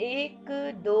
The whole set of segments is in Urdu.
1 2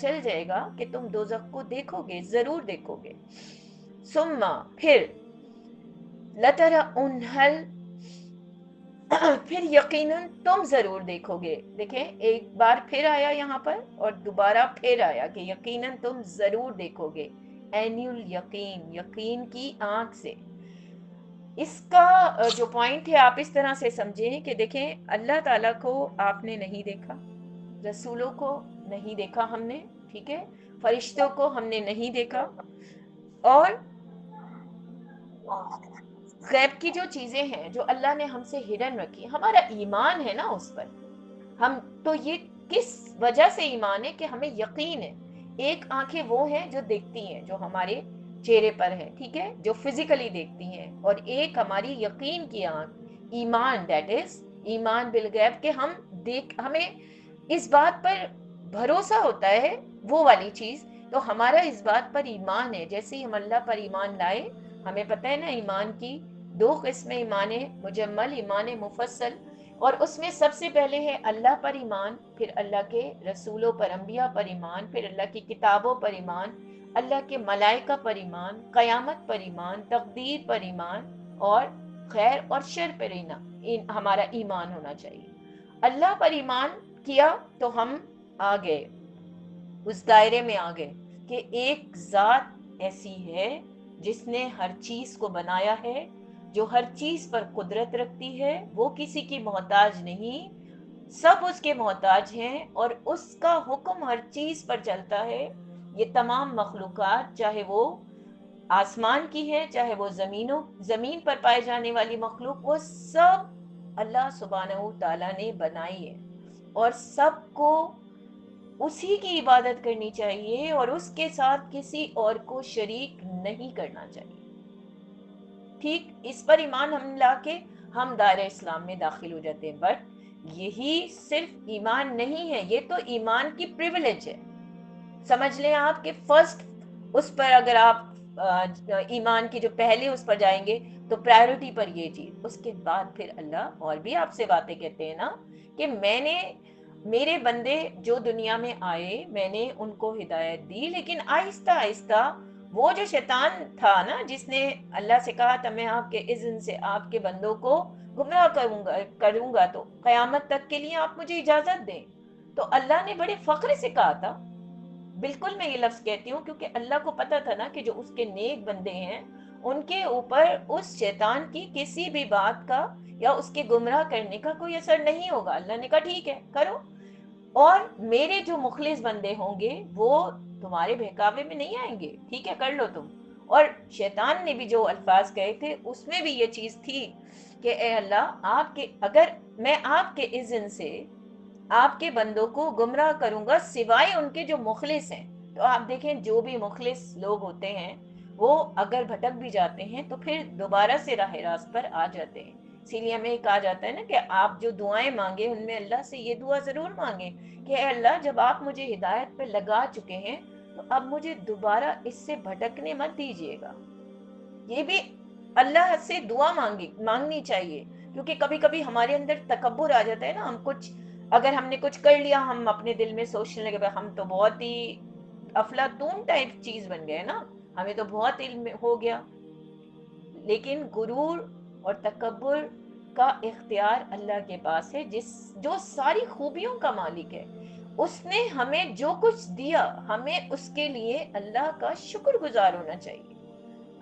چل جائے گا کہ تم دوزخ کو دیکھو گے، ضرور دیکھو گے. ثم پھر لترونہل پھر یقیناً تم ضرور دیکھو گے. دیکھیں ایک بار پھر آیا یہاں پر اور دوبارہ پھر آیا کہ یقیناً تم ضرور دیکھو گے. عین الیقین، یقین کی آنکھ سے. اس کا جو پوائنٹ ہے آپ اس طرح سے سمجھیں کہ دیکھیں اللہ تعالیٰ کو آپ نے نہیں دیکھا، رسولوں کو نہیں دیکھا ہم نے، ٹھیک ہے، فرشتوں کو ہم نے نہیں دیکھا، اور غیب کی جو چیزیں ہیں جو اللہ نے ہم سے ہڈن رکھی، ہمارا ایمان ہے نا اس پر. ہم تو یہ کس وجہ سے ایمان ہے کہ ہمیں یقین ہے. ایک آنکھیں وہ ہیں جو دیکھتی ہیں، جو ہمارے چہرے پر ہے، ٹھیک ہے، جو فزیکلی دیکھتی ہیں، اور ایک ہماری یقین کی آنکھ، ایمان، دیٹ از ایمان بالغیب، کہ ہم ہمیں اس بات پر بھروسہ ہوتا ہے وہ والی چیز. تو ہمارا اس بات پر ایمان ہے. جیسے ہی ہم اللہ پر ایمان لائے، ہمیں پتہ ہے نا ایمان کی دو قسمیں، ایمان مجمل، ایمان مفصل. اور اس میں سب سے پہلے ہے اللہ پر ایمان، پھر اللہ کے رسولوں پر، انبیاء پر ایمان، پھر اللہ کی کتابوں پر ایمان، اللہ کے ملائکہ پر ایمان، قیامت پر ایمان، تقدیر پر ایمان، اور خیر اور شر پر ہمارا ایمان ہونا چاہیے. اللہ پر ایمان کیا تو ہم آ گئے، اس دائرے میں آ گئے کہ ایک ذات ایسی ہے جس نے ہر چیز کو بنایا ہے، جو ہر چیز پر قدرت رکھتی ہے، وہ کسی کی محتاج نہیں، سب اس کے محتاج ہیں، اور اس کا حکم ہر چیز پر چلتا ہے. یہ تمام مخلوقات، چاہے وہ آسمان کی ہے، چاہے وہ زمین پر پائے جانے والی مخلوق، وہ سب اللہ سبحانہ تعالیٰ نے بنائی ہے، اور سب کو اسی کی عبادت کرنی چاہیے اور اس کے ساتھ کسی اور کو شریک نہیں کرنا چاہیے. ٹھیک، اس پر ایمان ہم لا کے ہم دائرہ اسلام میں داخل ہو جاتے ہیں. بٹ یہی صرف ایمان نہیں ہے، یہ تو ایمان کی پریویلیج ہے. سمجھ لیں آپ کہ فرسٹ اس پر اگر آپ ایمان کی جو پہلے اس پر جائیں گے تو پرائیورٹی پر یہ چیز، اس کے بعد پھر اللہ اور بھی آپ سے باتیں کہتے ہیں نا کہ میں نے میرے بندے جو دنیا میں آئے، میں نے ان کو ہدایت دی، لیکن آہستہ آہستہ وہ جو شیطان تھا نا، جس نے اللہ سے کہا تھا میں آپ کے اذن سے آپ کے بندوں کو گمراہ کروں گا تو قیامت تک کے لیے آپ مجھے اجازت دیں. تو اللہ نے بڑے فخر سے کہا تھا، بالکل میں یہ لفظ کہتی ہوں کیونکہ اللہ کو پتا تھا نا کہ جو اس کے نیک بندے ہیں ان کے اوپر اس شیطان کی کسی بھی بات کا یا اس کے گمراہ کرنے کا کوئی اثر نہیں ہوگا. اللہ نے کہا ٹھیک ہے کرو، اور میرے جو مخلص بندے ہوں گے وہ تمہارے بہکاوے میں نہیں آئیں گے، ٹھیک ہے کر لو تم. اور شیطان نے بھی جو الفاظ کہے تھے اس میں بھی یہ چیز تھی کہ اے اللہ، اگر میں آپ کے اذن سے آپ کے بندوں کو گمراہ کروں گا سوائے ان کے جو مخلص ہیں. تو آپ دیکھیں جو بھی مخلص لوگ ہوتے ہیں وہ اگر بھٹک بھی جاتے ہیں تو پھر دوبارہ سے راہ راست پر آ جاتے ہیں. اسی لیے ہمیں کہا جاتا ہے نا کہ آپ جو دعائیں مانگیں ان میں اللہ سے یہ دعا ضرور مانگیں کہ اے اللہ، جب آپ مجھے ہدایت پہ لگا چکے ہیں تو اب مجھے دوبارہ اس سے بھٹکنے مت دیجیے گا. یہ بھی اللہ سے دعا مانگنی چاہیے، کیونکہ کبھی کبھی ہمارے اندر تکبر آ جاتا ہے نا. اگر ہم نے کچھ کر لیا، ہم اپنے دل میں سوچنے لگے ہم تو بہت ہی افلاطون ٹائپ چیز بن گئے نا، ہمیں تو بہت علم ہو گیا. لیکن غرور اور تکبر کا اختیار اللہ کے پاس ہے، جو ساری خوبیوں کا مالک ہے. اس نے ہمیں جو کچھ دیا، ہمیں اس کے لیے اللہ کا شکر گزار ہونا چاہیے.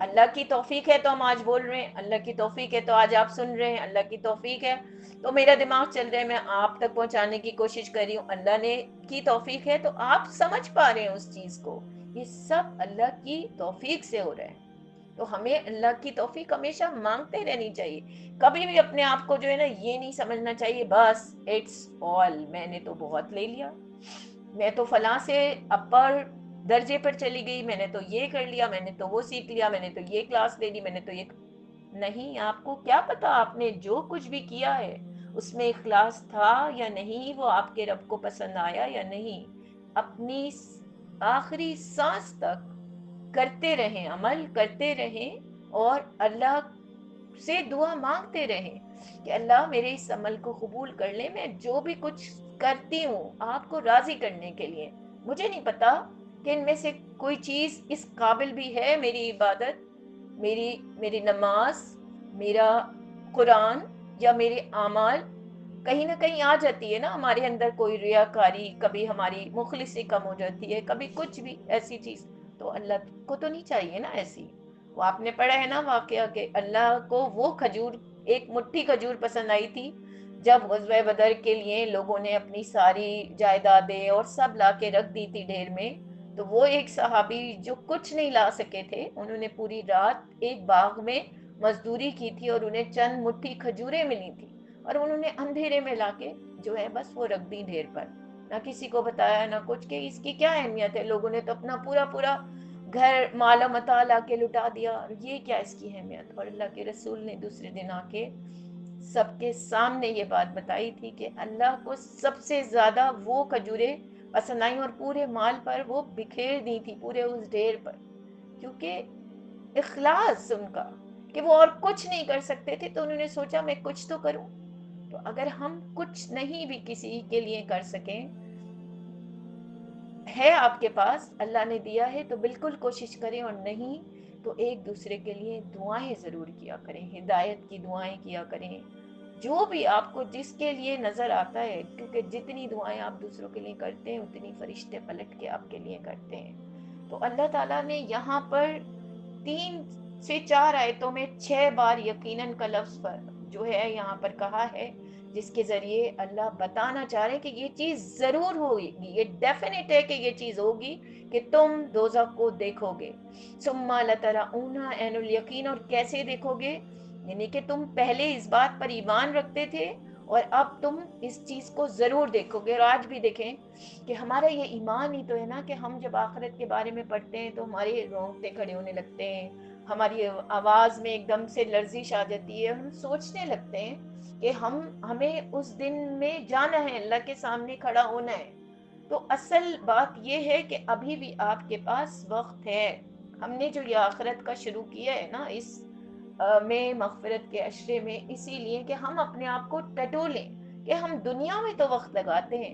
اللہ کی توفیق ہے تو ہم آج بول رہے ہیں، اللہ کی توفیق ہے تو آج آپ سن رہے ہیں، اللہ کی توفیق ہے تو میرا دماغ چل رہا ہے، میں آپ تک پہنچانے کی کوشش کر رہی ہوں. اللہ نے کی توفیق ہے تو آپ سمجھ پا رہے ہیں اس چیز کو. یہ سب اللہ کی توفیق سے ہو رہا ہے. تو ہمیں اللہ کی توفیق ہمیشہ مانگتے رہنی چاہیے. کبھی بھی اپنے آپ کو جو ہے نا یہ نہیں سمجھنا چاہیے بس اٹس آل، میں نے تو بہت لے لیا، میں تو فلاں سے اپر درجے پر چلی گئی، میں نے تو یہ کر لیا، میں نے تو وہ سیکھ لیا، میں نے تو یہ کلاس لے لی، میں نے تو یہ نہیں. آپ کو کیا پتا آپ نے جو کچھ بھی کیا ہے اس میں اخلاص تھا یا نہیں، وہ آپ کے رب کو پسند آیا یا نہیں. اپنی آخری سانس تک کرتے رہیں، عمل کرتے رہیں اور اللہ سے دعا مانگتے رہیں کہ اللہ میرے اس عمل کو قبول کر لے. میں جو بھی کچھ کرتی ہوں آپ کو راضی کرنے کے لیے، مجھے نہیں پتا کہ ان میں سے کوئی چیز اس قابل بھی ہے، میری عبادت، میری نماز، میرا قرآن یا میرے اعمال. کہیں نہ کہیں آ جاتی ہے نا ہمارے اندر کوئی ریاکاری، کبھی ہماری مخلصی کم ہو جاتی ہے، کبھی کچھ بھی ایسی چیز. تو اللہ کو تو نہیں چاہیے نا ایسی. وہ آپ نے پڑھا ہے نا واقعہ کہ اللہ کو وہ کھجور، ایک مٹھی کھجور پسند آئی تھی جب غزوہ بدر کے لیے لوگوں نے اپنی ساری جائیدادیں اور سب لا کے رکھ دی تھی ڈھیر میں. تو وہ ایک صحابی جو کچھ نہیں لا سکے تھے، انہوں نے پوری رات ایک باغ میں مزدوری کی تھی اور انہیں چند مٹھی کھجوریں ملی تھی، اور انہوں نے اندھیرے میں لا کے جو ہے بس وہ رکھ دی ڈھیر پر. نہ کسی کو بتایا نہ کچھ کہ اس کی کیا اہمیت ہے. لوگوں نے تو اپنا پورا پورا گھر مال و متا لا کے لٹا دیا، اور یہ کیا اس کی اہمیت. اور اللہ کے رسول نے دوسرے دن آ کے سب کے سامنے یہ بات بتائی تھی کہ اللہ کو سب سے زیادہ وہ کھجوریں پسند آئیں، اور پورے مال پر وہ بکھیر دی تھی، پورے اس ڈھیر پر. کیونکہ اخلاص ان کا، کہ وہ اور کچھ نہیں کر سکتے تھے تو انہوں نے سوچا میں کچھ تو کروں. تو اگر ہم کچھ نہیں بھی کسی کے لیے کر سکیں، ہے آپ کے پاس، اللہ نے دیا ہے تو بالکل کوشش کریں، اور نہیں تو ایک دوسرے کے لیے دعائیں ضرور کیا کریں، ہدایت کی دعائیں کیا کریں. جو بھی آپ کو جس کے لیے نظر آتا ہے، کیونکہ جتنی دعائیں آپ دوسروں کے لیے کرتے ہیں اتنی فرشتے پلٹ کے آپ کے لیے کرتے ہیں. تو اللہ تعالیٰ نے یہاں پر 3 سے 4 آیتوں میں 6 بار یقیناً کا لفظ پر جو ہے یہاں پر کہا ہے، جس کے ذریعے اللہ بتانا چاہ رہے ہیں کہ یہ چیز ضرور ہوگی، یہ ڈیفینیٹ ہے کہ یہ چیز ہوگی کہ تم دوزخ کو دیکھو گے. ثم لترون عین الیقین، اور کیسے دیکھو گے؟ یعنی کہ تم پہلے اس بات پر ایمان رکھتے تھے اور اب تم اس چیز کو ضرور دیکھو گے. اور آج بھی دیکھیں کہ ہمارا یہ ایمان ہی تو ہے نا کہ ہم جب آخرت کے بارے میں پڑھتے ہیں تو ہمارے رونگٹے کھڑے ہونے لگتے ہیں، ہماری آواز میں ایک دم سے لرزش آ جاتی ہے، ہم سوچنے لگتے ہیں کہ ہمیں اس دن میں جانا ہے، اللہ کے سامنے کھڑا ہونا ہے. تو اصل بات یہ ہے کہ ابھی بھی آپ کے پاس وقت ہے. ہم نے جو یہ آخرت کا شروع کیا ہے نا اس میں مغفرت کے عشرے میں، اسی لیے کہ ہم اپنے آپ کو ٹٹولیں کہ ہم دنیا میں تو وقت لگاتے ہیں،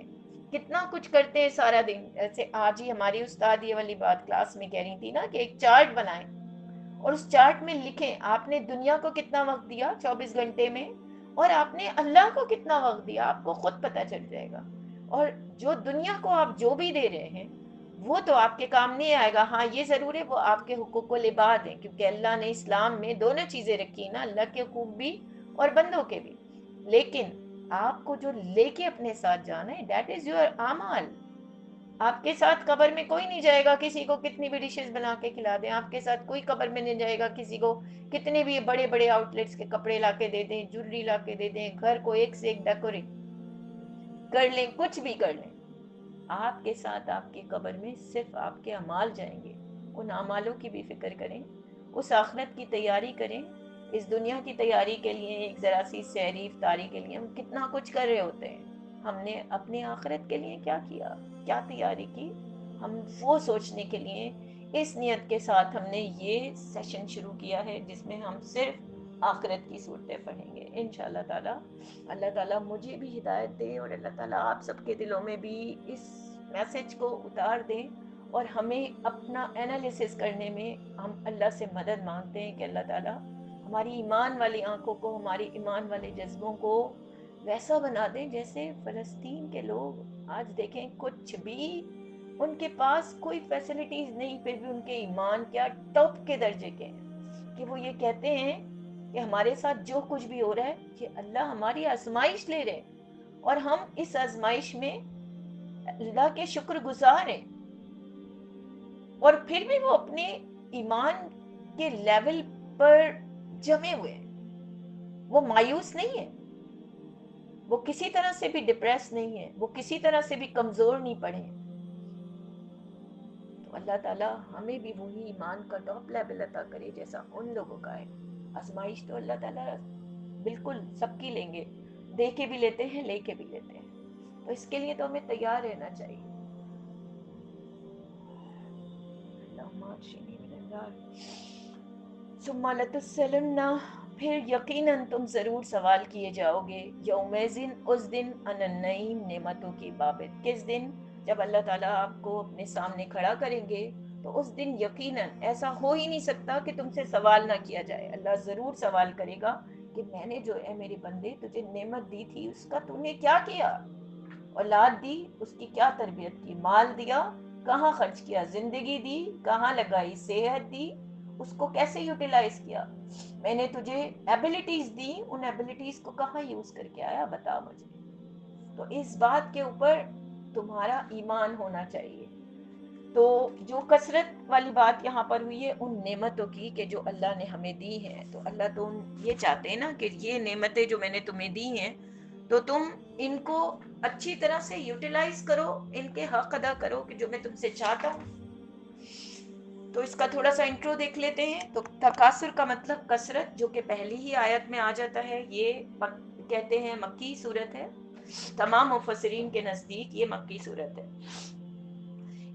کتنا کچھ کرتے ہیں سارا دن. ایسے آج ہی ہماری استاد یہ والی بات کلاس میں کہہ رہی تھی نا کہ ایک چارٹ بنائیں اور اس چارٹ میں لکھیں آپ نے دنیا کو کتنا وقت دیا 24 گھنٹے میں، اور آپ نے اللہ کو کتنا وقت دیا. آپ کو خود پتہ چل جائے گا. اور جو دنیا کو آپ جو بھی دے رہے ہیں وہ تو آپ کے کام نہیں آئے گا. ہاں یہ ضرور ہے وہ آپ کے حقوق و لباد ہیں، کیونکہ اللہ نے اسلام میں دونوں چیزیں رکھی نا، اللہ کے حقوق بھی اور بندوں کے بھی. لیکن آپ کو جو لے کے اپنے ساتھ جانا ہے دیٹ از یور اعمال. آپ کے ساتھ قبر میں کوئی نہیں جائے گا کسی کو کتنی بھی ڈشز بنا کے کھلا دیں. آپ کے ساتھ کوئی قبر میں نہیں جائے گا کسی کو کتنے بھی بڑے بڑے آؤٹ لیٹس کے کپڑے لا کے دے دیں، جویلری لا کے دے دیں، گھر کو ایک سے ایک ڈیکوریٹ کر لیں، کچھ بھی کر لیں. آپ کے ساتھ آپ کی قبر میں صرف آپ کے اعمال جائیں گے. ان اعمالوں کی بھی فکر کریں، اس آخرت کی تیاری کریں. اس دنیا کی تیاری کے لیے ایک ذرا سی سحری افطاری کے لیے ہم کتنا کچھ کر رہے ہوتے ہیں. ہم نے اپنے آخرت کے لیے کیا کیا، کیا تیاری کی؟ ہم وہ سوچنے کے لیے اس نیت کے ساتھ ہم نے یہ سیشن شروع کیا ہے جس میں ہم صرف آخرت کی صورتیں پڑھیں گے انشاءاللہ تعالی. اللہ تعالیٰ مجھے بھی ہدایت دے اور اللہ تعالیٰ آپ سب کے دلوں میں بھی اس میسج کو اتار دیں، اور ہمیں اپنا انالیسس کرنے میں ہم اللہ سے مدد مانگتے ہیں کہ اللہ تعالیٰ ہماری ایمان والی آنکھوں کو، ہماری ایمان والے جذبوں کو ویسا بنا دیں جیسے فلسطین کے لوگ آج دیکھیں کچھ بھی ان کے پاس کوئی فیسلٹیز نہیں، پھر بھی ان کے ایمان کیا ٹاپ کے درجے کے ہیں کہ وہ یہ کہتے ہیں کہ ہمارے ساتھ جو کچھ بھی ہو رہا ہے یہ اللہ ہماری آزمائش لے رہے ہیں، اور ہم اس آزمائش میں اللہ کے شکر گزار ہیں. اور پھر بھی وہ اپنے ایمان کے لیول پر جمے ہوئے ہیں. وہ مایوس نہیں ہے، وہ کسی طرح سے بھی ڈپریس نہیں ہے، وہ کسی طرح سے بھی کمزور نہیں پڑے. تو اللہ تعالیٰ ہمیں بھی وہی ایمان کا ٹاپ لیول عطا کرے جیسا ان لوگوں کا ہے. آزمائش تو اللہ تعالیٰ بالکل سب کی لیں گے، دے کے بھی لیتے ہیں لے کے بھی لیتے ہیں. تو اس کے لیے تو ہمیں تیار رہنا چاہیے. ثم لتسألن، پھر یقیناً تم ضرور سوال کیے جاؤ گے، یومئذ اس دن، عن النعیم نعمتوں کی بابت. کس دن؟ جب اللہ تعالیٰ آپ کو اپنے سامنے کھڑا کریں گے تو اس دن یقیناً ایسا ہو ہی نہیں سکتا کہ تم سے سوال نہ کیا جائے. اللہ ضرور سوال کرے گا کہ میں نے جو ہے میرے بندے تجھے نعمت دی تھی اس کا تو نے کیا کیا؟ اولاد دی اس کی کیا تربیت کی؟ مال دیا کہاں خرچ کیا؟ زندگی دی کہاں لگائی؟ صحت دی اس کو کیسے یوٹیلائز کیا؟ میں نے تجھے ایبیلٹیز دی ان ایبیلٹیز کو کہاں یوز کر کے آیا؟ بتا مجھے. تو اس بات کے اوپر تمہارا ایمان ہونا چاہیے. تو جو کثرت والی بات یہاں پر ہوئی ہے ان نعمتوں کی کہ جو اللہ نے ہمیں دی ہیں, تو اللہ تو یہ چاہتے ہیں نا کہ یہ نعمتیں جو میں نے تمہیں دی ہیں تو تم ان کو اچھی طرح سے یوٹیلائز کرو, ان کے حق ادا کرو کہ جو میں تم سے چاہتا ہوں. تو اس کا تھوڑا سا انٹرو دیکھ لیتے ہیں. تو تکاثر کا مطلب کثرت, جو کہ پہلی ہی آیت میں آ جاتا ہے. یہ کہتے ہیں مکی صورت ہے. تمام مفسرین کے نزدیک یہ مکی صورت ہے.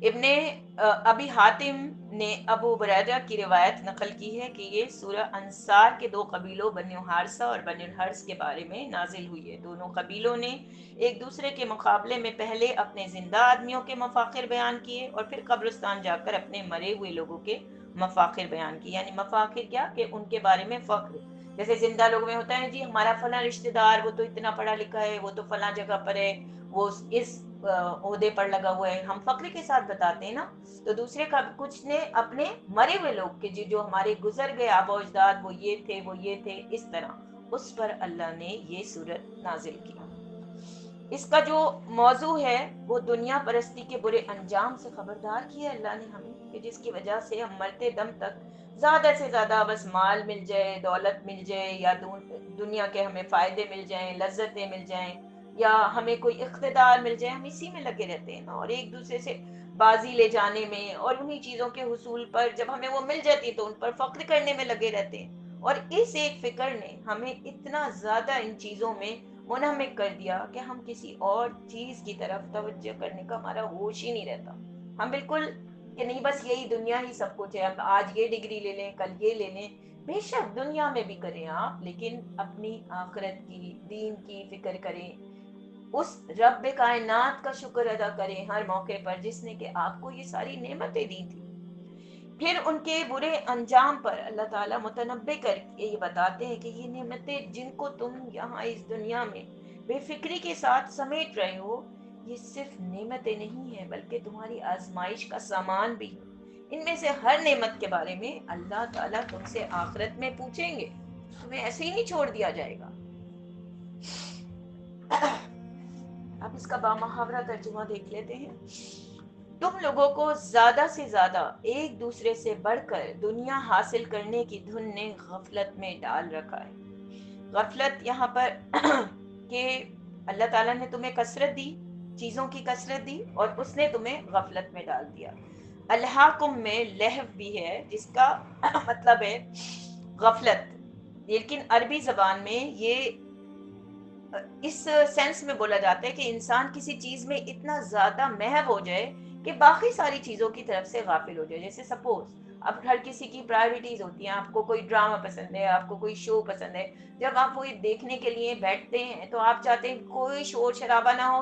ابن ابی حاتم نے ابو بریدہ کی روایت نقل کی ہے کہ یہ سورہ انصار کے دو قبیلوں بنو حارثہ اور بنو الحرث کے بارے میں نازل ہوئی ہے. دونوں قبیلوں نے ایک دوسرے کے مقابلے میں پہلے اپنے زندہ آدمیوں کے مفاخر بیان کیے اور پھر قبرستان جا کر اپنے مرے ہوئے لوگوں کے مفاخر بیان کیے. یعنی مفاخر کیا کہ ان کے بارے میں فخر. جیسے زندہ لوگوں میں ہوتا ہے جی ہمارا فلاں رشتہ دار وہ تو اتنا پڑھا لکھا ہے, وہ تو فلاں جگہ پر ہے, وہ اس عہدے پر لگا ہوا ہے, ہم فخر کے ساتھ بتاتے ہیں نا. تو دوسرے کا کچھ نے اپنے مرے ہوئے لوگ کے جو ہمارے گزر گئے آبا و اجداد وہ یہ تھے وہ یہ تھے, اس طرح اس پر اللہ نے یہ صورت نازل کی. اس کا جو موضوع ہے وہ دنیا پرستی کے برے انجام سے خبردار کیا اللہ نے ہمیں, کہ جس کی وجہ سے ہم مرتے دم تک زیادہ سے زیادہ بس مال مل جائے, دولت مل جائے, یا دنیا کے ہمیں فائدے مل جائیں, لذتیں مل جائیں, یا ہمیں کوئی اقتدار مل جائے, ہم اسی میں لگے رہتے ہیں اور ایک دوسرے سے بازی لے جانے میں اور انہی چیزوں کے حصول پر جب ہمیں وہ مل جاتی تو ان پر فخر کرنے میں لگے رہتے ہیں. اور اس ایک فکر نے ہمیں اتنا زیادہ ان چیزوں میں منہمک کر دیا کہ ہم کسی اور چیز کی طرف توجہ کرنے کا ہمارا ہوش ہی نہیں رہتا. ہم بالکل کہ نہیں بس یہی دنیا ہی سب کچھ ہے, ہم آج یہ ڈگری لے لیں کل یہ لے لیں. بے شک دنیا میں بھی کریں آپ, لیکن اپنی آخرت کی دین کی فکر کریں, اس رب کائنات کا شکر ادا کریں ہر موقع پر جس نے کہ آپ کو یہ ساری نعمتیں دی تھی. پھر ان کے برے انجام پر اللہ تعالیٰ متنبع کر کے یہ بتاتے ہیں کہ یہ نعمتیں جن کو تم یہاں اس دنیا میں بے فکری کے ساتھ سمیٹ رہے ہو, یہ صرف نعمتیں نہیں ہیں بلکہ تمہاری آزمائش کا سامان بھی. ان میں سے ہر نعمت کے بارے میں اللہ تعالیٰ تم سے آخرت میں پوچھیں گے, تمہیں ایسے ہی نہیں چھوڑ دیا جائے گا. اب اس کا بامحاورہ ترجمہ دیکھ لیتے ہیں. تم لوگوں کو زیادہ سے زیادہ ایک دوسرے سے بڑھ کر دنیا حاصل کرنے کی دھن نے غفلت میں ڈال رکھا ہے. غفلت یہاں پر کہ اللہ تعالیٰ نے تمہیں کثرت دی, چیزوں کی کثرت دی, اور اس نے تمہیں غفلت میں ڈال دیا. الہاکم میں لہو بھی ہے جس کا مطلب ہے غفلت, لیکن عربی زبان میں یہ اس سینس میں بولا جاتا ہے کہ انسان کسی چیز میں اتنا زیادہ محو ہو جائے کہ باقی ساری چیزوں کی طرف سے غافل ہو جائے. جیسے سپوز اب ہر کسی کی پرائیورٹیز ہوتی ہیں, آپ کو کوئی ڈرامہ پسند ہے, آپ کو کوئی شو پسند ہے, جب آپ وہی دیکھنے کے لیے بیٹھتے ہیں تو آپ چاہتے ہیں کوئی شور شرابہ نہ ہو,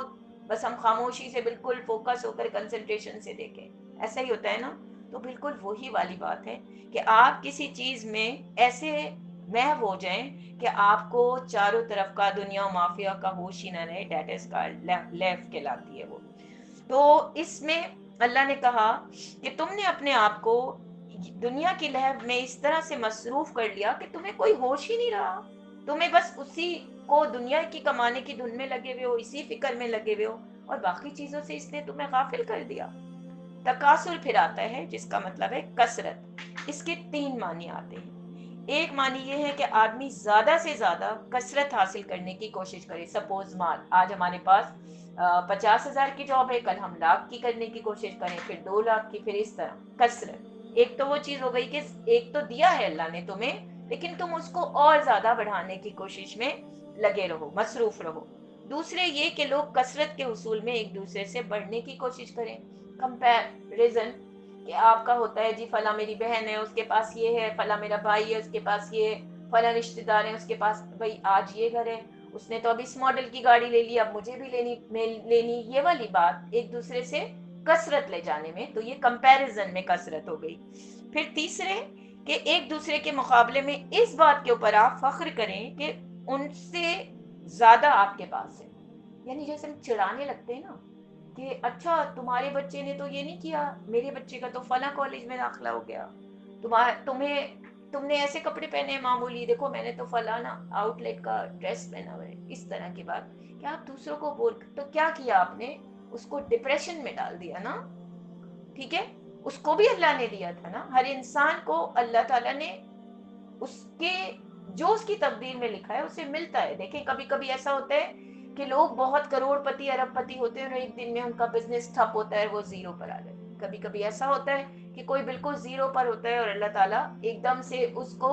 بس ہم خاموشی سے بالکل فوکس ہو کر کنسنٹریشن سے دیکھیں. ایسا ہی ہوتا ہے نا. تو بالکل وہی والی بات ہے کہ آپ کسی چیز میں ایسے محو ہو جائیں کہ آپ کو چاروں طرف کا دنیا مافیا کا ہوش ہی نہ رہے. دیٹ از کالڈ لیف کہلاتی ہے وہ. تو اس میں اللہ نے کہا کہ تم نے اپنے آپ کو دنیا کی لہو میں اس طرح سے مصروف کر لیا کہ تمہیں کوئی ہوش ہی نہیں رہا. تمہیں بس اسی کو دنیا کی کمانے کی دھن میں لگے ہوئے ہو, اسی فکر میں لگے ہوئے ہو, اور باقی چیزوں سے اس نے تمہیں غافل کر دیا. تکاثر پھر آتا ہے جس کا مطلب ہے کثرت. اس کے 3 معنی آتے ہیں. ایک معنی یہ ہے کہ آدمی زیادہ سے زیادہ کثرت حاصل کرنے کی کوشش کرے. سپوز مال, آج ہمارے پاس 50,000 کی جاب ہے, کل ہم لاکھ کی کرنے کی کوشش کریں, پھر 2 لاکھ کی, پھر اس طرح کثرت. ایک تو وہ چیز ہو گئی کہ ایک تو دیا ہے اللہ نے تمہیں, لیکن تم اس کو اور زیادہ بڑھانے کی کوشش میں لگے رہو, مصروف رہو. دوسرے یہ کہ لوگ کثرت کے حصول میں ایک دوسرے سے بڑھنے کی کوشش کریں. کمپیریزن, کہ آپ کا ہوتا ہے جی فلاں میری بہن ہے اس کے پاس یہ ہے, فلاں میرا بھائی ہے اس کے پاس یہ ہے, فلاں رشتہ دار ہیں اس کے پاس بھائی آج یہ گھر ہے, اس نے تو اب اس ماڈل کی گاڑی لے لی، اب مجھے بھی لینی، یہ والی بات ایک دوسرے سے کثرت لے جانے میں، تو یہ کمپیریزن میں کثرت ہو گئی۔ پھر تیسرے کہ ایک دوسرے کے مقابلے میں اس بات کے اوپر آپ فخر کریں کہ ان سے زیادہ آپ کے پاس ہے، یعنی جیسے ہم چڑھانے لگتے ہیں نا کہ اچھا تمہارے بچے نے تو یہ نہیں کیا، میرے بچے کا تو فلاں کالج میں داخلہ ہو گیا، تم نے ایسے کپڑے پہنے ہیں معمولی، دیکھو میں نے تو فلانا آؤٹ لیٹ کا ڈریس پہنا ہوا ہے، اس طرح کی بات کہ آپ دوسروں کو بول، تو کیا کیا آپ نے، اس کو ڈپریشن میں ڈال دیا نا۔ ٹھیک ہے، اس کو بھی اللہ نے دیا تھا نا، ہر انسان کو اللہ تعالیٰ نے اس کے جو اس کی تقدیر میں لکھا ہے اسے ملتا ہے۔ دیکھیں کبھی کبھی ایسا ہوتا ہے کہ لوگ بہت کروڑ پتی ارب پتی ہوتے ہیں اور ایک دن میں ان کا بزنس ٹھپ ہوتا ہے، وہ زیرو پر آ جاتے ہیں۔ کبھی کبھی ایسا ہوتا ہے کہ کوئی بالکل زیرو پر ہوتا ہے اور اللہ تعالیٰ ایک دم سے اس کو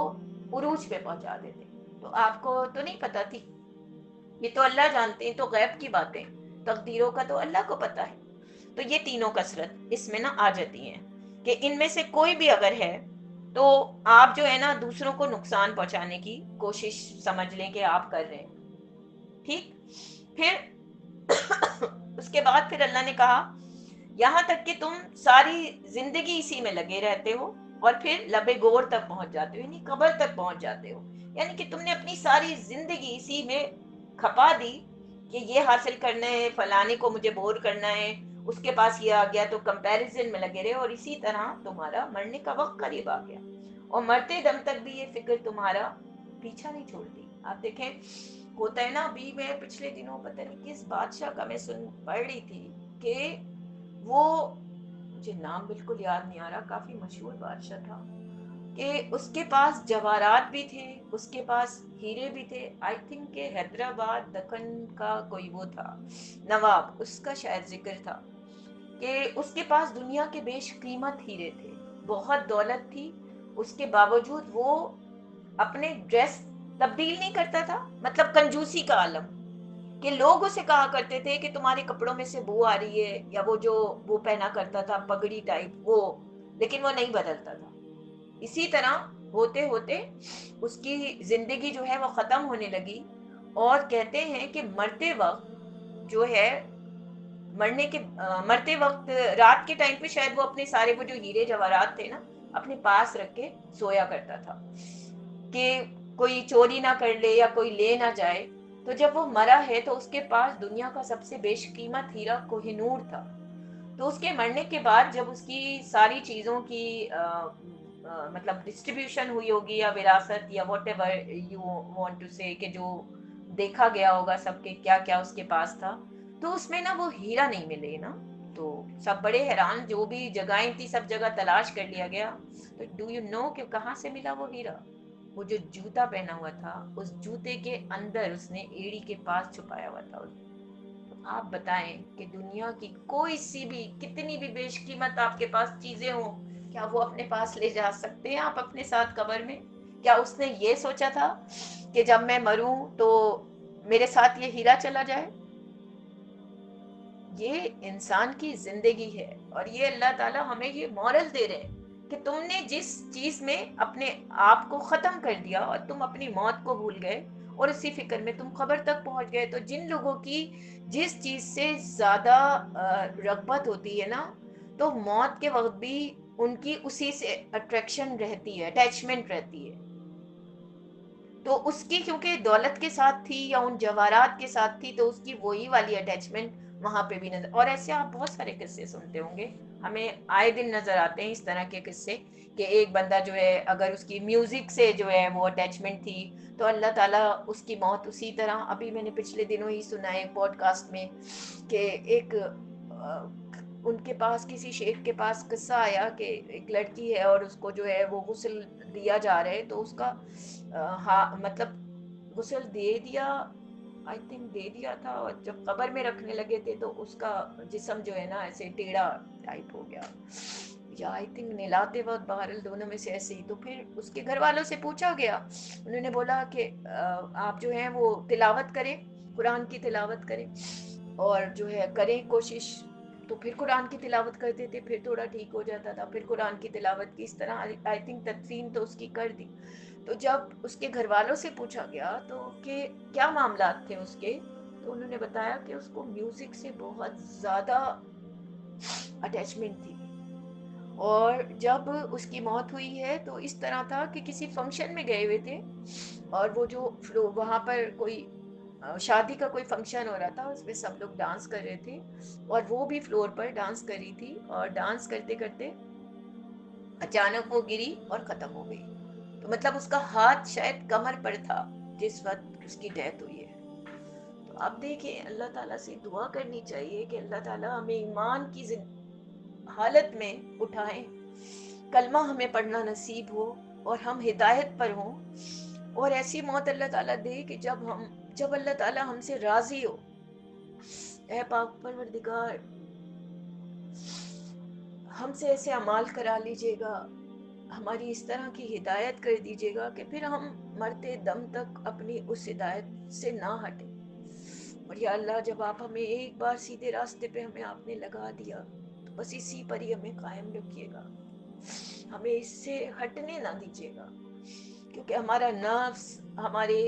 عروج پہ پہنچا دیتے ہیں۔ تو آپ کو تو نہیں پتا تھی، یہ تو اللہ جانتے ہیں، تو غیب کی باتیں، تقدیروں کا تو اللہ کو پتا ہے۔ تو یہ تینوں کثرت اس میں نا آ جاتی ہیں کہ ان میں سے کوئی بھی اگر ہے تو آپ جو ہے نا دوسروں کو نقصان پہنچانے کی کوشش سمجھ لیں کہ آپ کر رہے ہیں۔ ٹھیک، پھر اس کے بعد پھر اللہ نے کہا یہاں تک کہ تم ساری زندگی اسی میں لگے رہتے ہو اور پھر لبے گور تک پہنچ جاتے ہو، یعنی قبر تک پہنچ جاتے ہو، یعنی کہ تم نے اپنی ساری زندگی اسی میں کھپا دی کہ یہ حاصل کرنا ہے، فلانے کو مجھے بور کرنا ہے، اس کے پاس یہ آ گیا، تو کمپیریزن میں لگے رہے، اور اسی طرح تمہارا مرنے کا وقت قریب آ گیا، اور مرتے دم تک بھی یہ فکر تمہارا پیچھا نہیں چھوڑتی۔ آپ دیکھیں ہوتا ہے نا، ابھی میں پچھلے دنوں پتہ نہیں کس بادشاہ کا میں پڑھ رہی تھی کہ وہ، مجھے نام بالکل یاد نہیں آ رہا، کافی مشہور بادشاہ تھا، کہ اس کے پاس جواہرات بھی تھے، اس کے پاس ہیرے بھی تھے، آئی تھنک کہ حیدرآباد دکن کا کوئی وہ تھا نواب، اس کا شاید ذکر تھا کہ اس کے پاس دنیا کے بیش قیمت ہیرے تھے، بہت دولت تھی، اس کے باوجود وہ اپنے ڈریس تبدیل نہیں کرتا تھا، مطلب کنجوسی کا عالم، کہ لوگ اسے کہا کرتے تھے کہ تمہارے کپڑوں میں سے بو آ رہی ہے، یا وہ جو وہ پہنا کرتا تھا پگڑی ٹائپ وہ، لیکن وہ نہیں بدلتا تھا۔ اسی طرح ہوتے ہوتے اس کی زندگی جو ہے وہ ختم ہونے لگی، اور کہتے ہیں کہ مرتے وقت جو ہے، مرتے وقت رات کے ٹائم پہ شاید وہ اپنے سارے وہ جو ہیرے جواہرات تھے نا اپنے پاس رکھ کے سویا کرتا تھا کہ کوئی چوری نہ کر لے یا کوئی لے نہ جائے۔ تو جب وہ مرا ہے تو اس کے پاس دنیا کا سب سے بیش قیمت ہیرا کوہ نور تھا۔ تو اس کے مرنے کے بعد جب اس کی ساری چیزوں کی مطلب ڈسٹریبیوشن ہوئی ہوگی، یا وراثت، یا whatever you want to say, کہ جو دیکھا گیا ہوگا سب کے کیا کیا اس کے پاس تھا، تو اس میں نا وہ ہیرا نہیں ملے نا، تو سب بڑے حیران، جو بھی جگہیں تھی سب جگہ تلاش کر لیا گیا، تو ڈو یو نو کہ کہاں سے ملا وہ ہیرا؟ وہ جو جوتا پہنا ہوا تھا اس جوتے کے اندر اس نے ایڑی کے پاس چھپایا ہوا تھا۔ تو آپ بتائیں کہ دنیا کی کوئی سی بھی کتنی بھی بیش قیمت آپ کے پاس چیزیں ہوں، کیا وہ اپنے پاس لے جا سکتے ہیں آپ اپنے ساتھ قبر میں؟ کیا اس نے یہ سوچا تھا کہ جب میں مروں تو میرے ساتھ یہ ہیرا چلا جائے؟ یہ انسان کی زندگی ہے، اور یہ اللہ تعالیٰ ہمیں یہ مورل دے رہے ہیں کہ تم نے جس چیز میں اپنے آپ کو ختم کر دیا اور تم اپنی موت کو بھول گئے، اور اسی فکر میں تم قبر تک پہنچ گئے، تو جن لوگوں کی جس چیز سے زیادہ رغبت ہوتی ہے نا، تو موت کے وقت بھی ان کی اسی سے اٹریکشن رہتی ہے، اٹیچمنٹ رہتی ہے، تو اس کی کیونکہ دولت کے ساتھ تھی یا ان جواہرات کے ساتھ تھی، تو اس کی وہی والی اٹیچمنٹ وہاں پہ بھی نظر، اور ایسے آپ بہت سارے قصے سنتے ہوں گے، ہمیں آئے دن نظر آتے ہیں اس طرح کے قصے، کہ ایک بندہ جو ہے اگر اس کی میوزک سے جو ہے وہ اٹیچمنٹ تھی، تو اللہ تعالیٰ اس کی موت اسی طرح، ابھی میں نے پچھلے دنوں ہی سنا ہے پوڈ کاسٹ میں کہ ایک ان کے پاس کسی شیخ کے پاس قصہ آیا کہ ایک لڑکی ہے اور اس کو جو ہے وہ غسل دیا جا رہا ہے، تو اس کا مطلب غسل دے دیا، آئی تھنک دے دیا تھا، اور جب قبر میں رکھنے لگے تھے تو اس کا جسم جو ہے نا ایسے ٹیڑھا ٹائپ ہو گیا، یا آئی تھنک نلاتے وقت، بہرحال دونوں میں سے ایسے ہی۔ تو پھر اس کے گھر والوں سے پوچھا گیا، انہوں نے بولا کہ آپ جو ہیں وہ تلاوت کریں، قرآن کی تلاوت کریں، اور جو ہے کریں کوشش، تو پھر قرآن کی تلاوت کرتے تھے، پھر تھوڑا ٹھیک ہو جاتا تھا، پھر قرآن کی تلاوت کی، اس طرح آئی تھنک تدفین تو اس کی کر دی۔ تو جب اس کے گھر والوں سے پوچھا گیا تو کہ کیا معاملات تھے اس کے، تو انہوں نے بتایا کہ اس کو میوزک سے بہت زیادہ اٹیچمنٹ تھی، اور جب اس کی موت ہوئی ہے تو اس طرح تھا کہ کسی فنکشن میں گئے ہوئے تھے، اور وہ جو وہاں پر کوئی شادی کا کوئی فنکشن ہو رہا تھا، اس میں سب لوگ ڈانس کر رہے تھے اور وہ بھی فلور پر ڈانس کر رہی تھی، اور ڈانس کرتے کرتے اچانک وہ گری اور ختم ہو گئی۔ تو مطلب اس کا ہاتھ شاید کمر پر تھا جس وقت اس کی ڈیتھ ہوئی ہے۔ تو آپ دیکھیں، اللہ تعالیٰ سے دعا کرنی چاہیے کہ اللہ تعالیٰ ہمیں ایمان کی حالت میں اٹھائیں، کلمہ ہمیں پڑھنا نصیب ہو اور ہم ہدایت پر ہوں، اور ایسی موت اللہ تعالیٰ دے کہ جب اللہ تعالیٰ ہم سے راضی ہو۔ اے پاک پروردگار، ہم سے ایسے اعمال کرا لیجیے گا، ہماری اس طرح کی ہدایت کر دیجیے گا کہ پھر ہم مرتے دم تک اپنی اس ہدایت سے نہ ہٹیں۔ اور یا اللہ، جب آپ ہمیں ایک بار سیدھے راستے پہ ہمیں آپ نے لگا دیا تو بس اسی پر ہی ہمیں قائم رکھیے گا، ہمیں اس سے ہٹنے نہ دیجیے گا، کیونکہ ہمارا نفس، ہمارے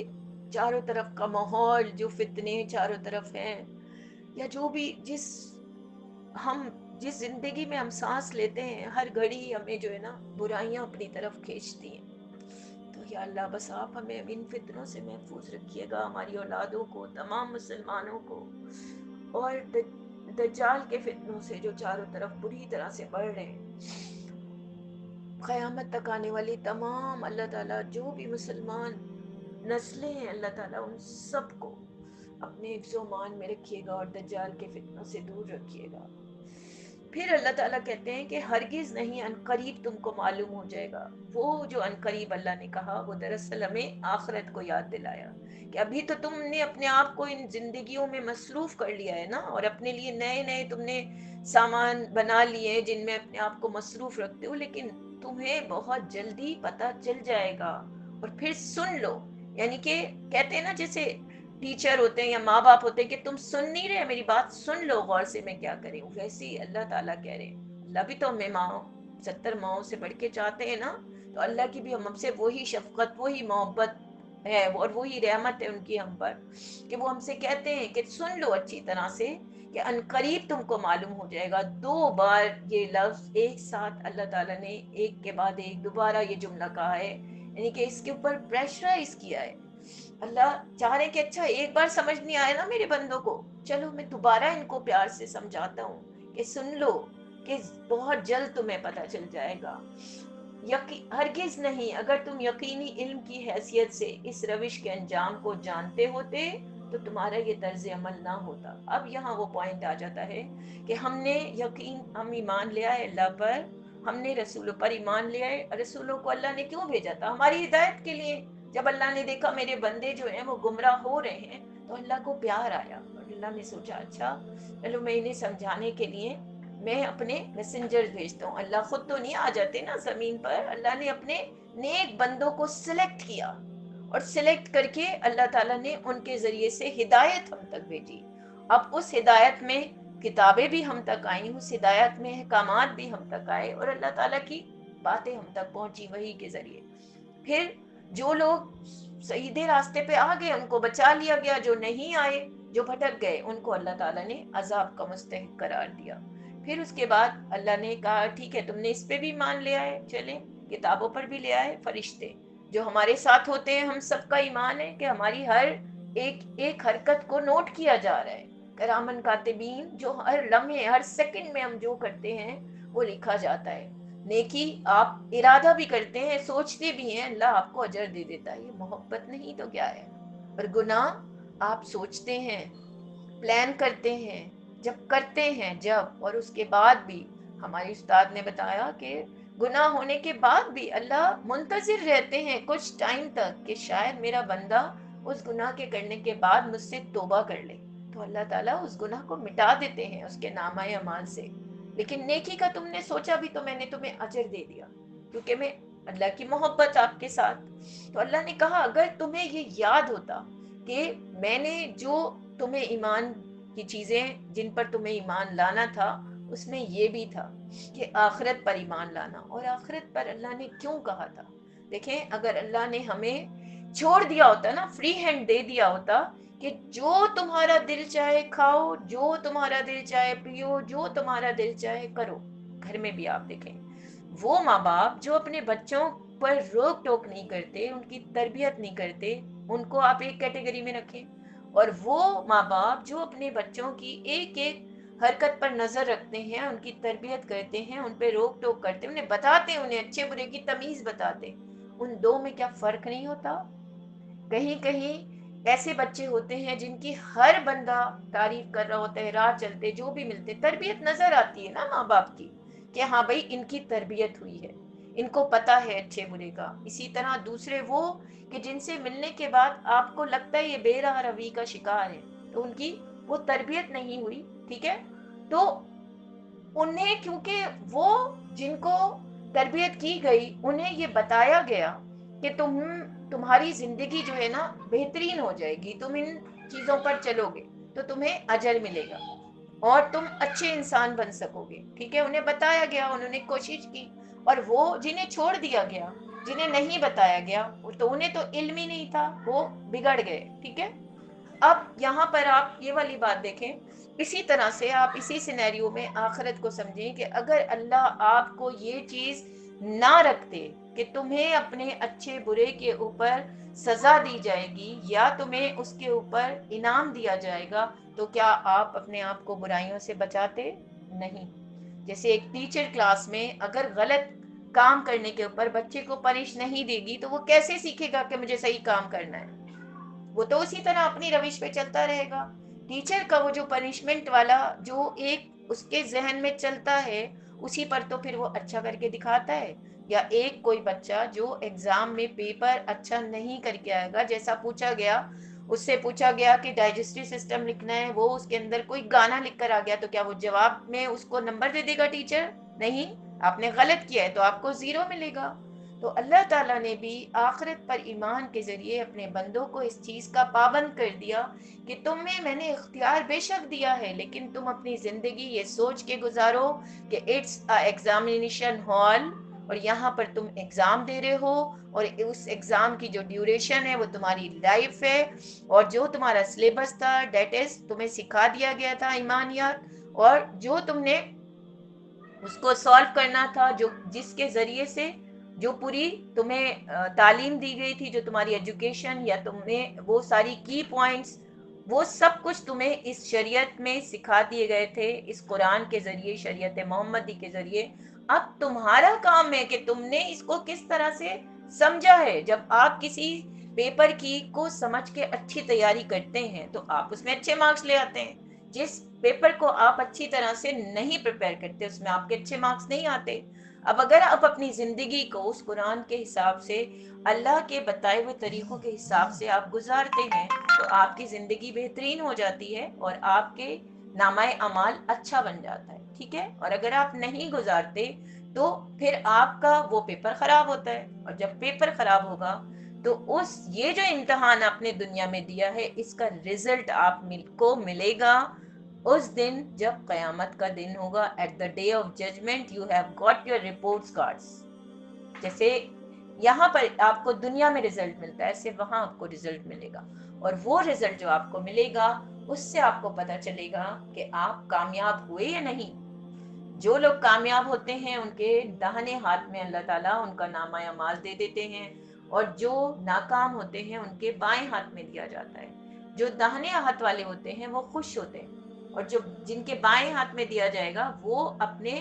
چاروں طرف کا ماحول، جو فتنے چاروں طرف ہیں، یا جو بھی جس زندگی میں ہم سانس لیتے ہیں، ہر گھڑی ہمیں جو ہے نا برائیاں اپنی طرف کھینچتی ہیں۔ تو یا اللہ، بس آپ ہمیں ان فتنوں سے محفوظ رکھیے گا، ہماری اولادوں کو، تمام مسلمانوں کو، اور دجال کے فتنوں سے جو چاروں طرف بری طرح سے بڑھ رہے ہیں، قیامت تک آنے والی تمام اللہ تعالیٰ جو بھی مسلمان نسلیں ہیں، اللہ تعالیٰ ان سب کو اپنے حفظ و امان میں رکھیے گا اور دجال کے فتنوں سے دور رکھیے گا۔ پھر اللہ تعالیٰ کہتے ہیں کہ ہرگز نہیں، عنقریب تم کو معلوم ہو جائے گا۔ وہ جو عنقریب اللہ نے کہا، وہ دراصل ہمیں آخرت کو یاد دلایا کہ ابھی تو تم نے اپنے آپ کو ان زندگیوں میں مصروف کر لیا ہے نا، اور اپنے لیے نئے نئے تم نے سامان بنا لیے جن میں اپنے آپ کو مصروف رکھتے ہو، لیکن تمہیں بہت جلدی پتہ چل جائے گا۔ اور پھر سن لو، یعنی کہ کہتے ہیں نا، جیسے ٹیچر ہوتے ہیں یا ماں باپ ہوتے ہیں کہ تم سن نہیں رہے میری بات، سن لو غور سے میں کیا کریں، ویسے ہی اللہ تعالیٰ کہہ رہے ہیں۔ اللہ بھی تو ہمیں 70 ماؤں سے بڑھ کے چاہتے ہیں نا، تو اللہ کی بھی ہم سے وہی شفقت، وہی محبت ہے اور وہی رحمت ہے ان کی ہم پر، کہ وہ ہم سے کہتے ہیں کہ سن لو اچھی طرح سے کہ عنقریب تم کو معلوم ہو جائے گا۔ 2 بار یہ لفظ ایک ساتھ اللہ تعالیٰ نے ایک کے بعد ایک دوبارہ یہ جملہ کہا ہے، یعنی کہ اس کے اوپر پریشرائز کیا ہے۔ اللہ چاہ رہے کہ اچھا، ایک بار سمجھ نہیں آیا نا میرے بندوں کو، چلو میں دوبارہ ان کو پیار سے سمجھاتا ہوں کہ سن لو کہ بہت جلد تمہیں پتہ چل جائے گا۔ ہرگز نہیں، اگر تم یقینی علم کی حیثیت سے اس روش کے انجام کو جانتے ہوتے تو تمہارا یہ طرز عمل نہ ہوتا۔ اب یہاں وہ پوائنٹ آ جاتا ہے کہ ہم ایمان لیا ہے اللہ پر، ہم نے رسولوں پر ایمان لیا ہے۔ رسولوں کو اللہ نے کیوں بھیجا تھا؟ ہماری ہدایت کے لیے۔ جب اللہ نے دیکھا میرے بندے جو ہیں وہ گمراہ ہو رہے ہیں تو اللہ کو پیار آیا، اور اللہ نے سوچا اچھا چلو میں انہیں سمجھانے کے لیے میں اپنے میسنجر بھیجتا ہوں۔ اللہ خود تو نہیں آ جاتے نا زمین پر، اللہ نے اپنے نیک بندوں کو سلیکٹ کیا، اور سلیکٹ کر کے اللہ تعالیٰ نے ان کے ذریعے سے ہدایت ہم تک بھیجی۔ اب اس ہدایت میں کتابیں بھی ہم تک آئیں، اس ہدایت میں احکامات بھی ہم تک آئے، اور اللہ تعالیٰ کی باتیں ہم تک پہنچی وحی کے ذریعے۔ پھر جو لوگ سیدھے راستے پہ آ گئے ان کو بچا لیا گیا، جو نہیں آئے، جو بھٹک گئے، ان کو اللہ تعالیٰ نے عذاب کا مستحق قرار دیا۔ پھر اس کے بعد اللہ نے کہا ٹھیک ہے، تم نے اس پہ بھی مان لیا ہے، چلیں کتابوں پر بھی لے آئے، فرشتے جو ہمارے ساتھ ہوتے ہیں، ہم سب کا ایمان ہے کہ ہماری ہر ایک حرکت کو نوٹ کیا جا رہا ہے، کرامن کاتبین، جو ہر لمحے ہر سیکنڈ میں ہم جو کرتے ہیں وہ لکھا جاتا ہے۔ نیکی آپ ارادہ بھی کرتے ہیں، سوچتے بھی ہیں، اللہ آپ کو اجر دے دیتا ہے، یہ محبت نہیں تو کیا ہے؟ اور گناہ آپ سوچتے ہیں، پلان کرتے ہیں، جب کرتے ہیں اور اس کے بعد بھی ہمارے استاد نے بتایا کہ گناہ ہونے کے بعد بھی اللہ منتظر رہتے ہیں کچھ ٹائم تک کہ شاید میرا بندہ اس گناہ کے کرنے کے بعد مجھ سے توبہ کر لے، تو اللہ تعالیٰ اس گناہ کو مٹا دیتے ہیں اس کے نامہ اعمال سے۔ لیکن نیکی کا تم نے سوچا بھی تو میں نے تمہیں اجر دے دیا، کیونکہ میں اللہ کی محبت آپ کے ساتھ۔ تو اللہ نے کہا اگر تمہیں یہ یاد ہوتا کہ میں نے جو تمہیں ایمان کی چیزیں جن پر تمہیں ایمان لانا تھا اس میں یہ بھی تھا کہ آخرت پر ایمان لانا، اور آخرت پر اللہ نے کیوں کہا تھا؟ دیکھیں اگر اللہ نے ہمیں چھوڑ دیا ہوتا نا، فری ہینڈ دے دیا ہوتا کہ جو تمہارا دل چاہے کھاؤ، جو تمہارا دل چاہے پیو، جو تمہارا دل چاہے کرو، گھر میں بھی آپ دیکھیں وہ ماں باپ جو اپنے بچوں پر روک ٹوک نہیں کرتے، ان کی تربیت نہیں کرتے، ان کو آپ ایک کیٹیگری میں رکھیں، اور وہ ماں باپ جو اپنے بچوں کی ایک ایک حرکت پر نظر رکھتے ہیں، ان کی تربیت کرتے ہیں، ان پہ روک ٹوک کرتے، انہیں بتاتے، انہیں اچھے برے کی تمیز بتاتے، ان دو میں کیا فرق نہیں ہوتا؟ کہیں کہیں ایسے بچے ہوتے ہیں جن کی ہر بندہ تعریف کر رہا ہوتا ہے، راہ چلتے جو بھی ملتے تربیت نظر آتی ہے نا ماں باپ کی، کہ ہاں بھائی ان کی تربیت ہوئی ہے، ان کو پتا ہے اچھے برے کا۔ اسی طرح دوسرے وہ کہ جن سے ملنے کے بعد آپ کو لگتا ہے یہ بے راہ روی کا شکار ہے، تو ان کی وہ تربیت نہیں ہوئی، ٹھیک ہے؟ تو انہیں کیونکہ وہ جن کو تربیت کی گئی انہیں یہ بتایا گیا کہ تمہاری زندگی جو ہے نا بہترین ہو جائے گی، تم ان چیزوں پر چلو گے تو تمہیں اجر ملے گا اور تم اچھے انسان بن سکو گے، ٹھیک ہے؟ انہیں بتایا گیا، انہوں نے کوشش کی، اور وہ جنہیں چھوڑ دیا گیا، جنہیں نہیں بتایا گیا، تو انہیں تو علم ہی نہیں تھا، وہ بگڑ گئے، ٹھیک ہے؟ اب یہاں پر آپ یہ والی بات دیکھیں، اسی طرح سے آپ اسی سینیریو میں آخرت کو سمجھیں کہ اگر اللہ آپ کو یہ چیز نہ رکھتے کہ تمہیں اپنے اچھے برے کے اوپر سزا دی جائے گی یا تمہیں اس کے اوپر انعام دیا جائے گا، تو کیا آپ اپنے آپ کو برائیوں سے بچاتے؟ نہیں۔ جیسے ایک ٹیچر کلاس میں اگر غلط کام کرنے کے اوپر بچے کو پنش نہیں دے گی تو وہ کیسے سیکھے گا کہ مجھے صحیح کام کرنا ہے؟ وہ تو اسی طرح اپنی روش پہ چلتا رہے گا۔ ٹیچر کا وہ جو پنشمنٹ والا جو ایک اس کے ذہن میں چلتا ہے اسی پر تو پھر وہ اچھا کر کے دکھاتا ہے۔ یا ایک کوئی بچہ جو ایگزام میں پیپر اچھا نہیں کر کے آئے گا، جیسا پوچھا گیا، اس سے پوچھا گیا کہ ڈائجسٹو سسٹم لکھنا ہے، وہ اس کے اندر کوئی گانا لکھ کر آ گیا، تو کیا وہ جواب میں اس کو نمبر دے دے گا ٹیچر؟ نہیں، آپ نے غلط کیا ہے تو آپ کو 0 ملے گا۔ تو اللہ تعالیٰ نے بھی آخرت پر ایمان کے ذریعے اپنے بندوں کو اس چیز کا پابند کر دیا کہ تمہیں میں نے اختیار بے شک دیا ہے، لیکن تم اپنی زندگی یہ سوچ کے گزارو کہ اٹس ایگزامینیشن ہال، اور یہاں پر تم ایگزام دے رہے ہو، اور اس ایگزام کی جو ڈیوریشن ہے وہ تمہاری لائف ہے، اور جو تمہارا سلیبس تھا دیٹ از تمہیں سکھا دیا گیا تھا ایمانیات، اور جو تم نے اس کو سالو کرنا تھا، جو جس کے ذریعے سے جو پوری تمہیں تعلیم دی گئی تھی، جو تمہاری ایجوکیشن یا تمہیں وہ ساری کی پوائنٹس، وہ سب کچھ تمہیں اس شریعت میں سکھا دیے گئے تھے، اس قرآن کے ذریعے، شریعت محمدی کے ذریعے۔ اب تمہارا کام ہے کہ تم نے اس کو کس طرح سے سمجھا ہے۔ جب آپ کسی پیپر کی کو سمجھ کے اچھی تیاری کرتے ہیں تو آپ اس میں اچھے مارکس لے آتے ہیں۔ جس پیپر کو آپ اچھی طرح سے نہیں پریپئر کرتے اس میں آپ کے اچھے مارکس نہیں آتے۔ اب اگر آپ اپنی زندگی کو اس قرآن کے حساب سے، اللہ کے بتائے ہوئے طریقوں کے حساب سے آپ گزارتے ہیں تو آپ کی زندگی بہترین ہو جاتی ہے اور آپ کے نامہ اعمال اچھا بن جاتا ہے، ٹھیک ہے؟ اور اگر آپ نہیں گزارتے تو پھر آپ کا وہ پیپر خراب ہوتا ہے، اور جب پیپر خراب ہوگا تو یہ جو امتحان آپ نے دنیا میں دیا ہے اس کا رزلٹ آپ کو ملے گا اس دن جب قیامت کا دن ہوگا۔ At the day of judgment you have got your reports cards. جیسے یہاں پر آپ کو دنیا میں رزلٹ ملتا ہے، ایسے وہاں آپ کو رزلٹ ملے گا، اور وہ رزلٹ جو آپ کو ملے گا اس سے آپ کو پتا چلے گا کہ آپ کامیاب ہوئے یا نہیں۔ جو لوگ کامیاب ہوتے ہیں ان کے داہنے ہاتھ میں اللہ تعالیٰ ان کا نامہ اعمال دے دیتے ہیں، اور جو ناکام ہوتے ہیں ان کے بائیں ہاتھ میں دیا جاتا ہے۔ جو داہنے ہاتھ والے ہوتے ہیں وہ خوش ہوتے ہیں، اور جو جن کے بائیں ہاتھ میں دیا جائے گا وہ اپنے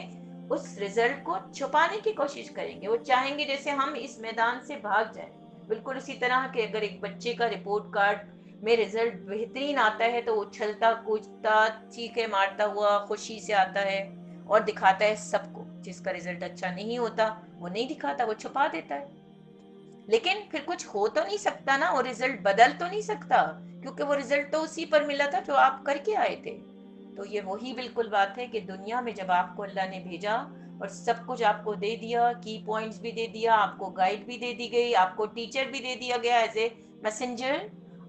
اس رزلٹ کو چھپانے کی کوشش کریں گے۔ وہ چاہیں گے جیسے ہم اس میدان سے بھاگ جائیں، بالکل اسی طرح کہ اگر ایک بچے کا رپورٹ کارڈ میں رزلٹ بہترین آتا ہے تو وہ چھلتا کودتا چیخے مارتا ہوا خوشی سے آتا ہے اور دکھاتا ہے سب کو۔ جس کا رزلٹ اچھا نہیں ہوتا وہ نہیں دکھاتا، وہ چھپا دیتا ہے۔ لیکن پھر کچھ ہو تو نہیں سکتا نا، وہ رزلٹ بدل تو نہیں سکتا، کیونکہ وہ رزلٹ تو اسی پر ملا تھا جو آپ کر کے آئے تھے۔ تو یہ وہی بالکل بات ہے کہ دنیا میں جب آپ کو اللہ نے بھیجا اور سب کچھ آپ کو دے دیا، کی پوائنٹس بھی دے دیا، آپ کو گائیڈ بھی دے دی گئی، آپ کو ٹیچر بھی دے دیا گیا ایز اے میسنجر،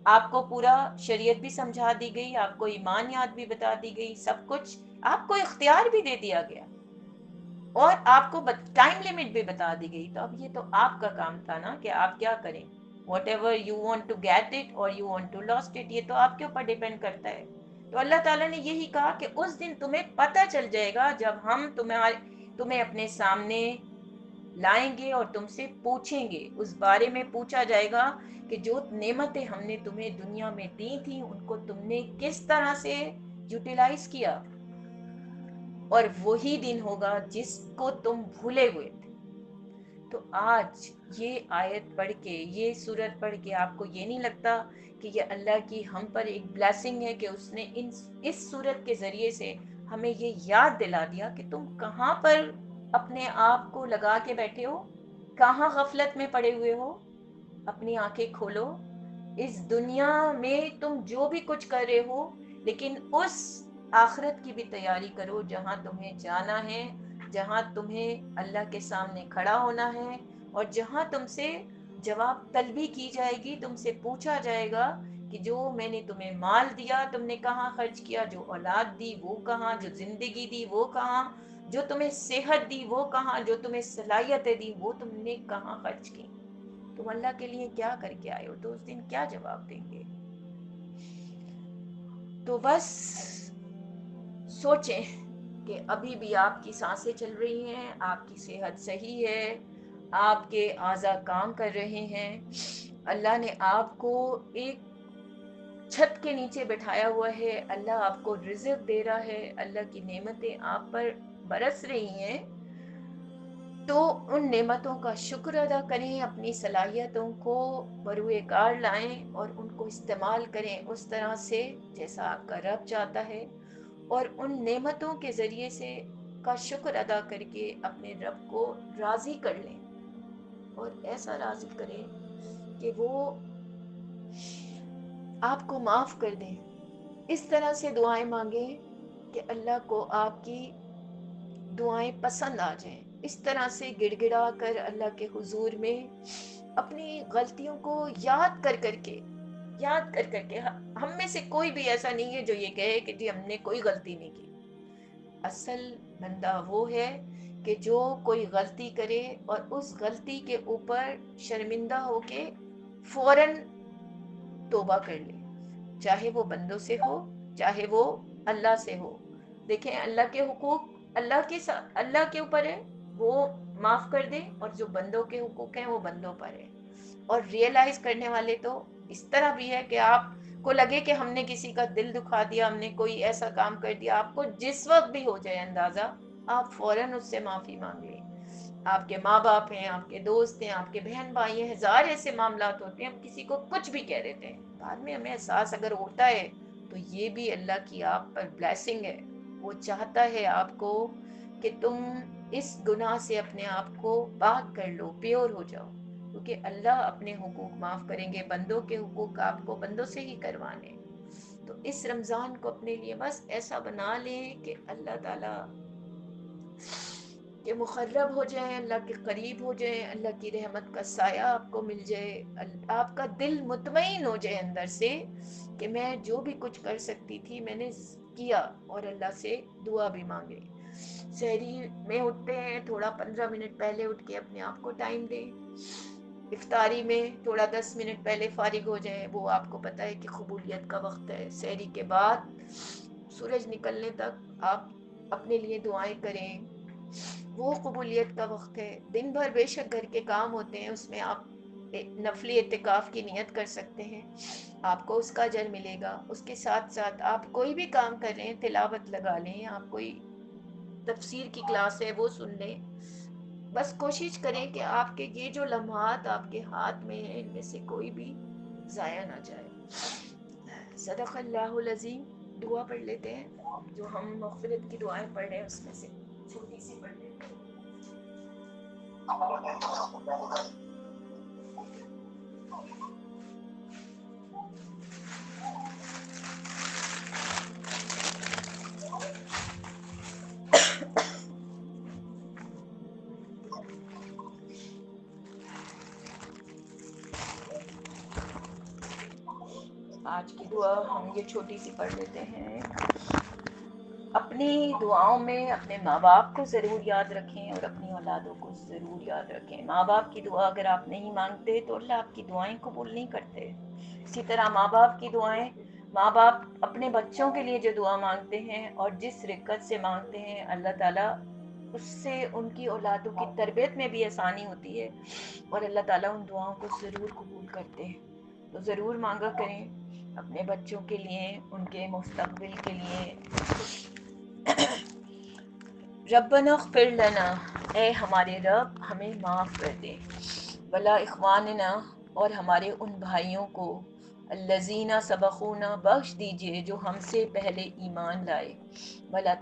آپ کو پورا شریعت بھی سمجھا دی گئی، آپ کو ایمان یاد بھی بتا دی گئی، سب کچھ آپ کو اختیار بھی دے دیا گیا، اور آپ کو ٹائم لمٹ بھی بتا دی گئی. تو اب یہ تو آپ کا کام تھا نا کہ آپ کیا کریں. Whatever you want to get it or you want to last it, یہ تو آپ کے اوپر ڈیپینڈ کرتا ہے. تو اللہ تعالیٰ نے یہی کہا کہ اس دن تمہیں پتہ چل جائے گا جب ہم تمہیں اپنے سامنے لائیں گے اور تم سے پوچھیں گے. اس بارے میں پوچھا جائے گا کہ جو نعمتیں ہم نے تمہیں دنیا میں دی تھیں ان کو تم نے کس طرح سے یوٹیلائز کیا. اور وہی دن ہوگا جس کو تم بھولے ہوئے تھے. تو آج یہ آیت پڑھ کے, یہ سورت پڑھ کے آپ کو یہ نہیں لگتا کہ یہ اللہ کی ہم پر ایک بلیسنگ ہے کہ اس نے اس سورت کے ذریعے سے ہمیں یہ یاد دلا دیا کہ تم کہاں پر اپنے آپ کو لگا کے بیٹھے ہو, کہاں غفلت میں پڑے ہوئے ہو. اپنی آنکھیں کھولو. اس دنیا میں تم جو بھی کچھ کر رہے ہو, لیکن اس آخرت کی بھی تیاری کرو جہاں تمہیں جانا ہے, جہاں تمہیں اللہ کے سامنے کھڑا ہونا ہے, اور جہاں تم سے جواب طلبی کی جائے گی. تم سے پوچھا جائے گا کہ جو میں نے تمہیں مال دیا تم نے کہاں خرچ کیا, جو اولاد دی وہ کہاں, جو زندگی دی وہ کہاں, جو تمہیں صحت دی وہ کہاں, جو تمہیں صلاحیتیں دی وہ تم نے کہاں خرچ کی. تم اللہ کے لیے کیا کر کے آئے ہو, تو اس دن کیا جواب دیں گے. تو بس سوچیں کہ ابھی بھی آپ کی سانسیں چل رہی ہیں, آپ کی صحت صحیح ہے, آپ کے اعضاء کام کر رہے ہیں. اللہ نے آپ کو ایک چھت کے نیچے بٹھایا ہوا ہے, اللہ آپ کو رزق دے رہا ہے, اللہ کی نعمتیں آپ پر برس رہی ہیں. تو ان نعمتوں کا شکر ادا کریں, اپنی صلاحیتوں کو بروئے کار لائیں اور ان کو استعمال کریں اس طرح سے جیسا آپ کا رب چاہتا ہے, اور ان نعمتوں کے ذریعے سے کا شکر ادا کر کے اپنے رب کو راضی کر لیں, اور ایسا راضی کریں کہ وہ آپ کو معاف کر دیں. اس طرح سے دعائیں مانگیں کہ اللہ کو آپ کی دعائیں پسند آ جائیں. اس طرح سے گڑ گڑا کر اللہ کے حضور میں اپنی غلطیوں کو یاد کر کر کے ہم میں سے کوئی بھی ایسا نہیں ہے جو یہ کہے کہ جی ہم نے کوئی غلطی نہیں کی. اصل بندہ وہ ہے کہ جو کوئی غلطی کرے اور اس غلطی کے اوپر شرمندہ ہو کے فوراً توبہ کر لے, چاہے وہ بندوں سے ہو چاہے وہ اللہ سے ہو. دیکھیں اللہ کے حقوق اللہ کے اوپر ہے, وہ معاف کر دے, اور جو بندوں کے حقوق ہیں وہ بندوں پر ہے. اور ریئلائز کرنے والے تو اس طرح بھی ہے کہ آپ کو لگے کہ ہم نے کسی کا دل دکھا دیا, ہم نے کوئی ایسا کام کر دیا, آپ کو جس وقت بھی ہو جائے اندازہ, آپ فوراً اس سے معافی مانگ لیں. آپ کے ماں باپ ہیں, آپ کے دوست ہیں, آپ کے بہن بھائی ہیں, ہزار ایسے معاملات ہوتے ہیں ہم کسی کو کچھ بھی کہہ دیتے ہیں, بعد میں ہمیں احساس اگر ہوتا ہے تو یہ بھی اللہ کی آپ پر بلیسنگ ہے. وہ چاہتا ہے آپ کو کہ تم اس گناہ سے اپنے آپ کو پاک کر لو, پیور ہو جاؤ, کیونکہ اللہ اپنے حقوق معاف کریں گے, بندوں کے حقوق آپ کو بندوں سے ہی کروانے. تو اس رمضان کو اپنے لیے بس ایسا بنا لیں کہ اللہ تعالیٰ کہ مقرب ہو جائیں, اللہ کے قریب ہو جائیں, اللہ کی رحمت کا سایہ آپ کو مل جائے, آپ کا دل مطمئن ہو جائے اندر سے کہ میں جو بھی کچھ کر سکتی تھی میں نے کیا, اور اللہ سے دعا بھی مانگے. سحری میں اٹھتے ہیں, تھوڑا 15 منٹ پہلے اٹھ کے اپنے آپ کو ٹائم دیں. افطاری میں تھوڑا 10 منٹ پہلے فارغ ہو جائیں, وہ آپ کو پتہ ہے کہ قبولیت کا وقت ہے. سحری کے بعد سورج نکلنے تک آپ اپنے لیے دعائیں کریں, وہ قبولیت کا وقت ہے. دن بھر بے شک گھر کے کام ہوتے ہیں, اس میں آپ نفلی اعتکاف کی نیت کر سکتے ہیں, آپ کو اس کا اجر ملے گا. اس کے ساتھ ساتھ آپ کوئی بھی کام کر رہے ہیں, تلاوت لگا لیں, آپ کوئی تفسیر کی کلاس ہے وہ سن لیں. بس کوشش کریں کہ آپ کے یہ جو لمحات آپ کے ہاتھ میں ہیں ان میں سے کوئی بھی ضائع نہ جائے. صدق اللہ العظیم. دعا پڑھ لیتے ہیں, جو ہم مغفرت کی دعائیں پڑھ رہے ہیں اس میں سے چھوٹی سی پڑھ لیتے ہیں. آج کی دعا ہم یہ چھوٹی سی پڑھ لیتے ہیں. اپنی دعاؤں میں اپنے ماں باپ کو ضرور یاد رکھیں اور اپنی اولادوں کو ضرور یاد رکھیں. ماں باپ کی دعا اگر آپ نہیں مانگتے تو اللہ آپ کی دعائیں قبول نہیں کرتے. اسی طرح ماں باپ کی دعائیں، ماں باپ اپنے بچوں کے لیے جو دعا مانگتے ہیں اور جس رقت سے مانگتے ہیں، اللہ تعالیٰ اس سے ان کی اولادوں کی تربیت میں بھی آسانی ہوتی ہے اور اللہ تعالیٰ ان دعاؤں کو ضرور قبول کرتے ہیں. تو ضرور مانگا کریں اپنے بچوں کے لیے، ان کے مستقبل کے لیے. ربنا اغفر لنا، اے ہمارے رب ہمیں معاف کر دے. ولا اخواننا، اور ہمارے ان بھائیوں کو، الذین سبقونا، بخش دیجئے جو ہم سے پہلے ایمان لائے. ولا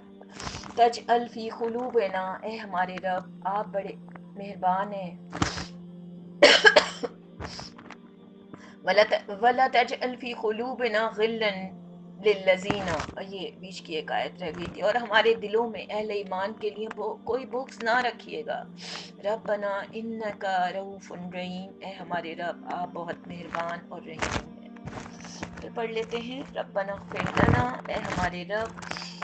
تجعل فی قلوبنا، اے ہمارے رب آپ بڑے مہربان ہیں. ولا تجعل فی قلوبنا غلا للذین، یہ بیچ کی ایک آیت رہ گئی تھی. اور ہمارے دلوں میں اہل ایمان کے لیے کوئی بغض نہ رکھیے گا. ربنا انک رؤوف رحیم، اے ہمارے رب آپ بہت مہربان اور رحیم ہیں. پھر پڑھ لیتے ہیں. ربنا اغفر لنا، اے ہمارے رب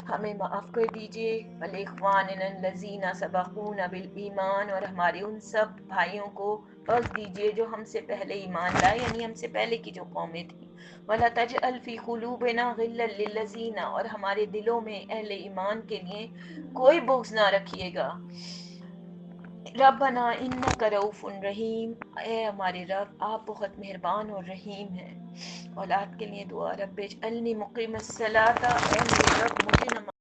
ہمیں معاف کر دیجئے. ولاخواننا الذین سبقونا بالایمان، اور ہمارے ان سب بھائیوں کو بخش دیجئے جو ہم سے پہلے ایمان لائے، یعنی ہم سے پہلے کی جو قومیں تھیں. وَلَا تَجْعَلْ فِي قُلُوبِنَا غِلًّا لِلَّذِينَ، اور ہمارے دلوں میں اہل ایمان کے لیے کوئی بغض نہ رکھیے گا. ربنا انک رؤوف رحیم، اے ہمارے رب آپ بہت مہربان اور رحیم ہیں. اولاد کے لیے دعا. رب اجعلنی مقیم الصلاۃ، اے میرے رب مجھے نماز